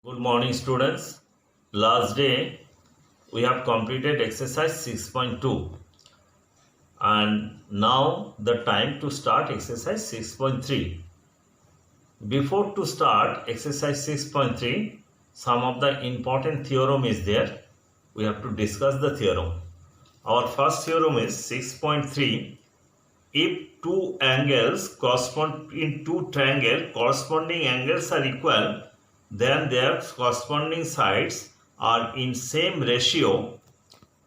Good morning, students. Last day we have completed exercise 6.2 and now the time to start exercise 6.3. Before to start exercise 6.3, some of the important theorem is there. We have to discuss the theorem. Our first theorem is 6.3. If two angles correspond in two triangles, corresponding angles are equal, then their corresponding sides are in same ratio.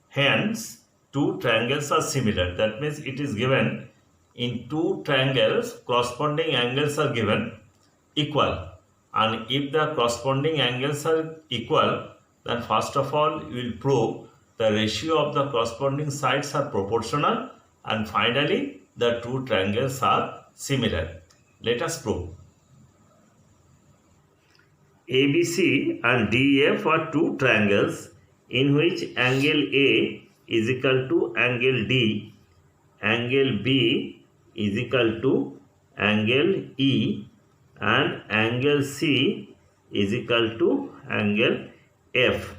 Hence, two triangles are similar. That means it is given in two triangles, corresponding angles are given equal. And if the corresponding angles are equal, then first of all, we will prove the ratio of the corresponding sides are proportional, and finally, the two triangles are similar. Let us prove. ABC and DEF are two triangles in which angle A is equal to angle D, angle B is equal to angle E, and angle C is equal to angle F.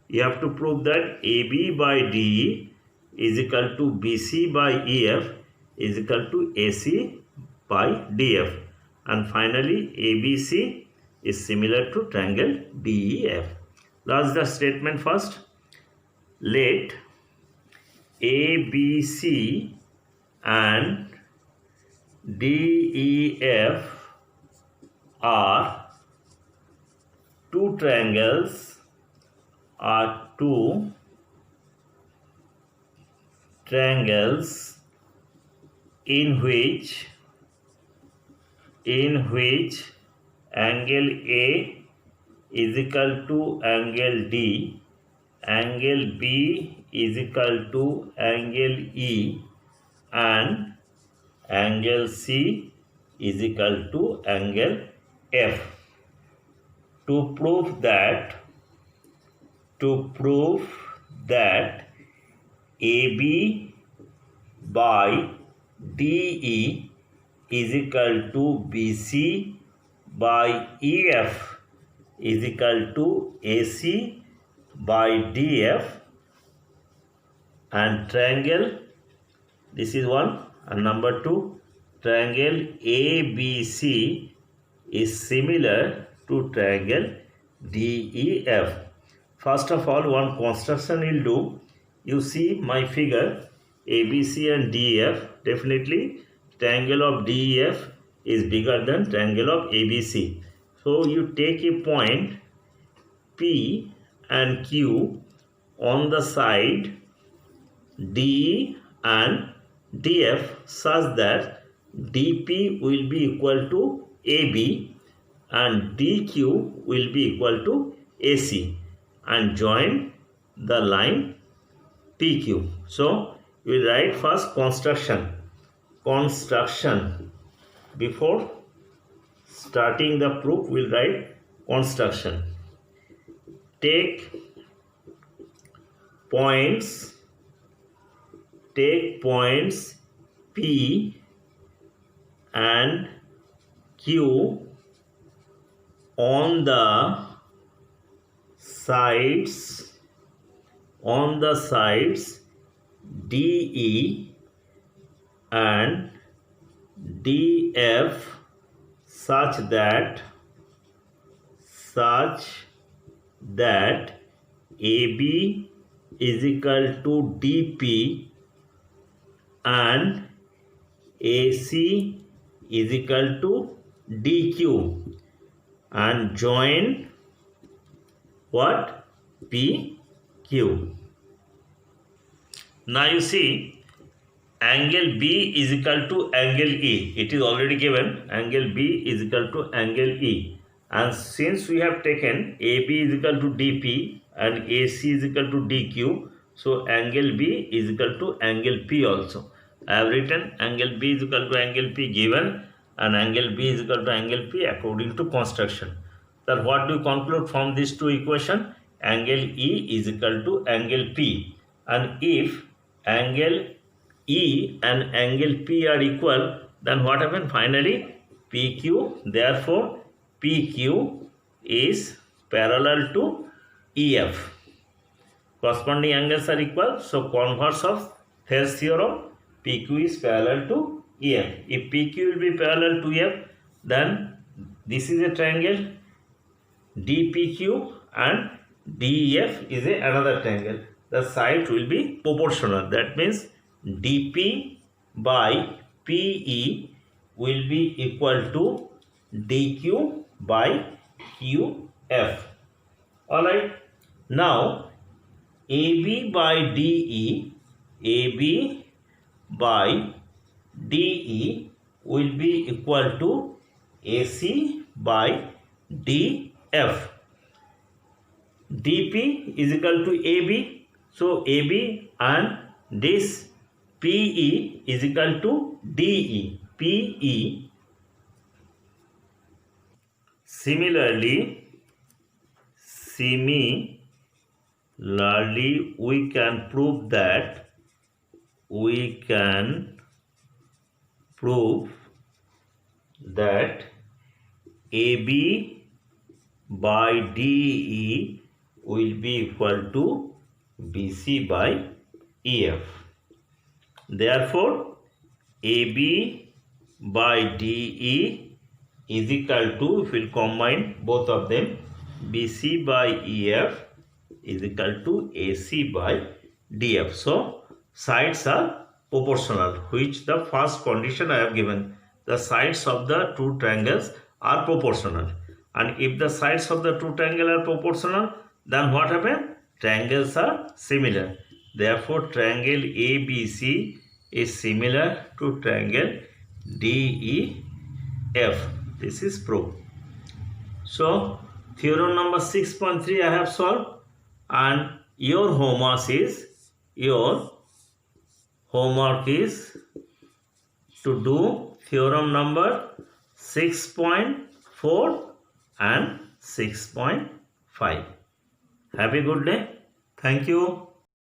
You have to prove that AB by DE is equal to BC by EF is equal to AC by DF, and finally ABC is similar to triangle DEF. That's the statement first. Let ABC and DEF are two triangles in which angle A is equal to angle D, angle B is equal to angle E, and angle C is equal to angle F. To prove that AB by DE is equal to BC by EF is equal to AC by DF, and triangle, this is one, and number two, triangle ABC is similar to triangle DEF. First of all, one construction will do. You see my figure ABC and DEF. Definitely triangle of DEF is bigger than triangle of ABC. So you take a point P and Q on the side DE and DF such that DP will be equal to AB and DQ will be equal to AC, and join the line PQ. So we write first construction. Before starting the proof, we'll write construction. Take points P and Q on the sides DE and DF such that AB is equal to DP and AC is equal to DQ, and join what? PQ. Now you see angle B is equal to angle E. It is already given. Angle B is equal to angle E. And since we have taken AB is equal to DP and AC is equal to DQ, so angle B is equal to angle P also. I have written angle B is equal to angle P given, and angle B is equal to angle P according to construction. Then what do you conclude from these two equations? Angle E is equal to angle P, and if angle E and angle P are equal, then what happens? Finally PQ, therefore PQ is parallel to EF. Corresponding angles are equal. So converse of Thales theorem, PQ is parallel to EF. If PQ will be parallel to EF, then this is a triangle DPQ and DEF is another triangle. The side will be proportional. That means DP by PE will be equal to DQ by QF. Alright. Now AB by DE, AB by DE will be equal to AC by DF. DP is equal to AB. So AB and this PE is equal to DE. PE. Similarly, we can prove that AB by DE will be equal to BC by EF. Therefore, AB by DE is equal to, if we will combine both of them, BC by EF is equal to AC by DF. So, sides are proportional, which the first condition I have given. The sides of the two triangles are proportional. And if the sides of the two triangles are proportional, then what happens? Triangles are similar. Therefore, triangle ABC is similar to triangle DEF. This is proved. So, theorem number 6.3 I have solved, and your homework is to do theorem number 6.4 and 6.5. Have a good day. Thank you.